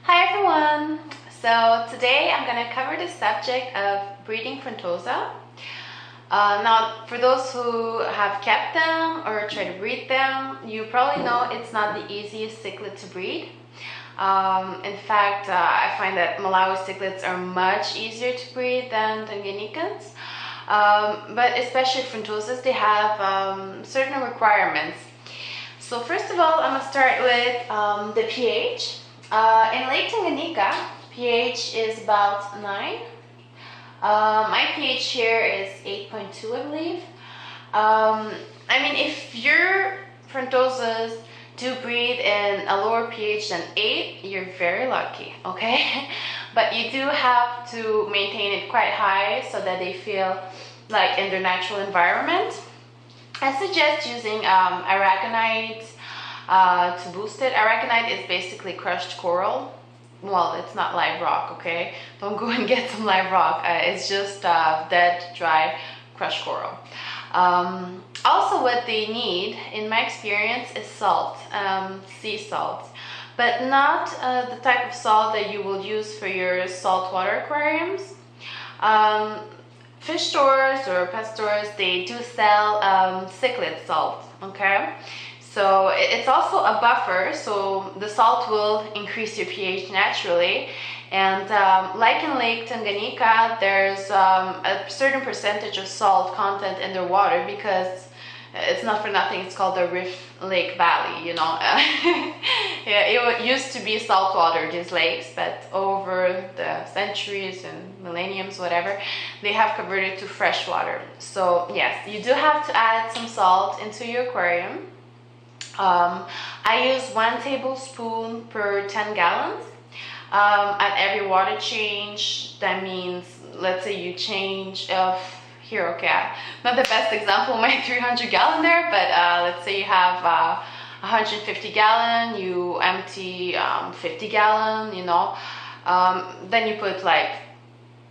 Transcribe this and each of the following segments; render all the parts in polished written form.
Hi everyone! So today I'm going to cover the subject of breeding Frontosa. Now, for those who have kept them or try to breed them, you probably know it's not the easiest cichlid to breed. In fact, I find that Malawi cichlids are much easier to breed than Tanganyikans. But especially Frontosas, they have certain requirements. So first of all, I'm going to start with the pH. In Lake Tanganyika, pH is about 9. My pH here is 8.2, I believe. I mean, if your Frontosas do breed in a lower pH than 8, you're very lucky, okay? But you do have to maintain it quite high so that they feel like in their natural environment. I suggest using aragonite to boost it. Aragonite is basically crushed coral. Well, it's not live rock, okay? Don't go and get some live rock. It's just dead, dry, crushed coral. Also, what they need, in my experience, is salt, sea salt. But not the type of salt that you will use for your saltwater aquariums. Fish stores or pet stores, they do sell cichlid salt, okay? So it's also a buffer, so the salt will increase your pH naturally. And like in Lake Tanganyika, there's a certain percentage of salt content in their water because it's not for nothing, it's called the Rift Lake Valley, you know. Yeah, it used to be salt water, these lakes, but over the centuries and millenniums, whatever, they have converted to fresh water. So yes, you do have to add some salt into your aquarium. I use 1 tablespoon per 10 gallons. At every water change, that means, let's say you change here, okay, not the best example, my 300 gallon there, but let's say you have 150 gallon, you empty 50 gallon, you know, then you put like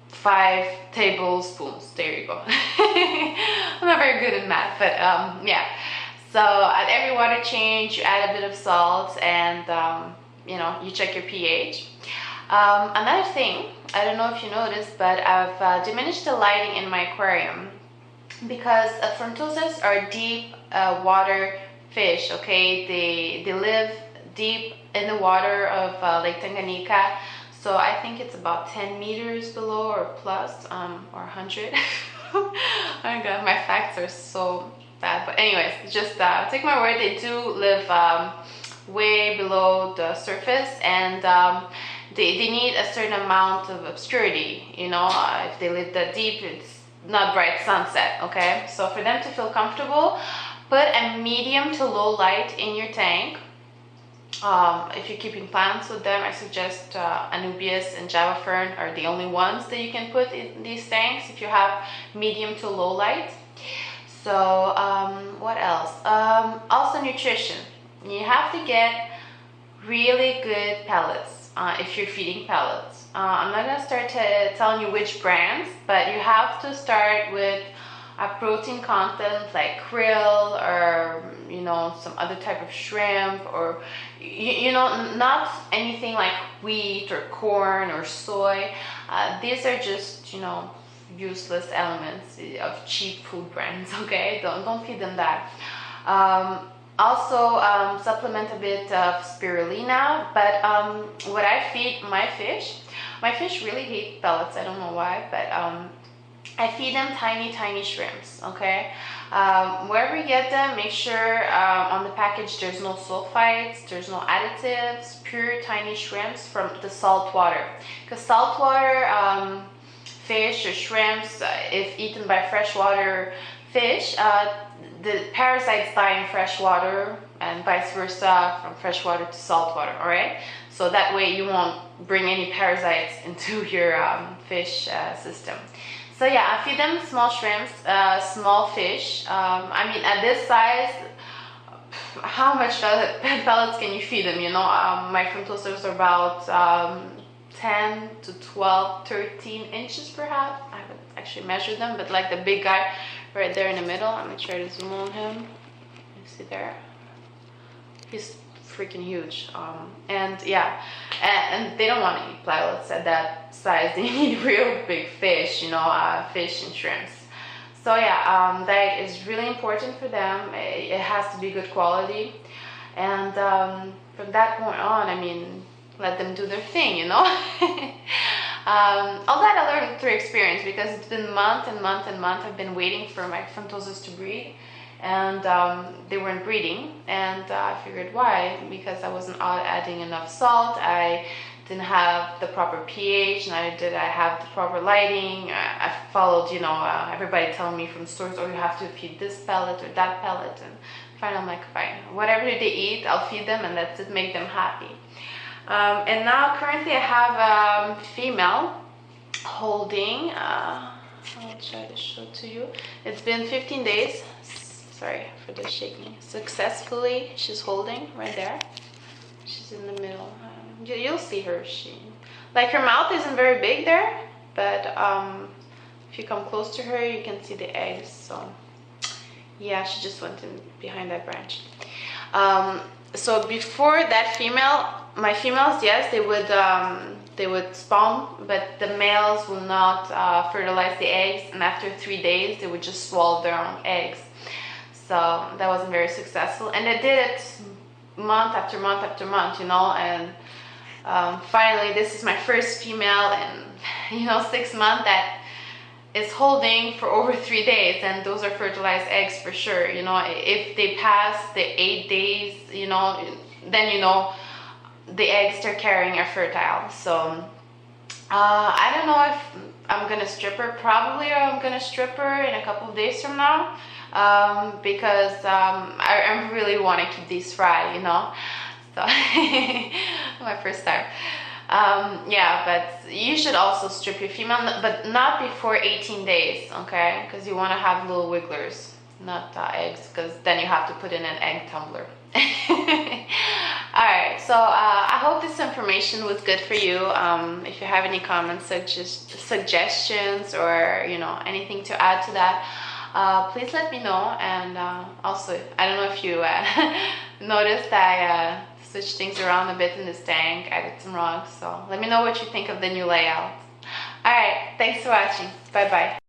5 tablespoons, there you go. I'm not very good in math, but yeah. So at every water change, you add a bit of salt and you know, you check your pH. Another thing, I don't know if you noticed, but I've diminished the lighting in my aquarium because Frontosas are deep water fish, okay? They live deep in the water of Lake Tanganyika. So I think it's about 10 meters below or plus, or 100. Oh my god, my facts are so bad. But anyways, just take my word, they do live way below the surface, and they need a certain amount of obscurity, you know. If they live that deep, it's not bright sunset, okay? So for them to feel comfortable, put a medium to low light in your tank. If you're keeping plants with them, I suggest Anubias and Java Fern are the only ones that you can put in these tanks if you have medium to low light. So what else? Also nutrition. You have to get really good pellets if you're feeding pellets. I'm not gonna start telling you which brands, but you have to start with a protein content like krill or, you know, some other type of shrimp, or you know, not anything like wheat or corn or soy. These are just, you know, useless elements of cheap food brands, okay? Don't feed them that. Also supplement a bit of spirulina, but what I feed my fish really hate pellets, I don't know why, but I feed them tiny shrimps, okay? Wherever you get them, make sure on the package there's no sulfites, there's no additives, pure tiny shrimps from the salt water. Because saltwater fish or shrimps, if eaten by freshwater fish, the parasites die in freshwater and vice versa from freshwater to saltwater, alright? So that way you won't bring any parasites into your fish system. So yeah, I feed them small shrimps, small fish. I mean, at this size, how much pellets can you feed them, you know? My Frontosas are about 10 to 12, 13 inches perhaps. I haven't actually measured them, but like the big guy right there in the middle, I'm gonna try to zoom on him. You see there? He's freaking huge. And yeah, and they don't want to eat pilots at that size. They need real big fish, you know, fish and shrimps. So yeah, diet is really important for them. It has to be good quality. And from that point on, I mean, let them do their thing, you know. All that I learned through experience, because it's been month and month and month I've been waiting for my Frontosas to breed, and they weren't breeding, and I figured why, because I wasn't adding enough salt, I didn't have the proper pH, neither did I have the proper lighting. I followed, you know, everybody telling me from stores, oh, you have to feed this pellet or that pellet, and finally I'm like, fine, whatever they eat, I'll feed them, and that's it, make them happy. And now currently I have a female holding, I'll try to show to you. It's been 15 days, sorry for the shaking, successfully she's holding right there. She's in the middle. You'll see her, like her mouth isn't very big there, but if you come close to her you can see the eggs. So yeah, she just went in behind that branch. So before that female, my females, yes, they would spawn, but the males will not fertilize the eggs, and after 3 days they would just swallow their own eggs. So that wasn't very successful, and I did it month after month after month, you know, and finally this is my first female in, you know, 6 months that is holding for over 3 days, and those are fertilized eggs for sure. You know, if they pass the 8 days, you know, then you know the eggs they're carrying are fertile. So I don't know if I'm gonna strip her. Probably I'm gonna strip her in a couple of days from now, because I really want to keep these fry, you know. So my first time. Yeah, but you should also strip your female, but not before 18 days, okay? Because you want to have little wigglers, not eggs, because then you have to put in an egg tumbler. Alright, so I hope this information was good for you. If you have any comments, suggestions, or you know, anything to add to that, please let me know. And also, I don't know if you noticed I switched things around a bit in this tank, added some rocks, so let me know what you think of the new layout. Alright, thanks for watching. Bye bye.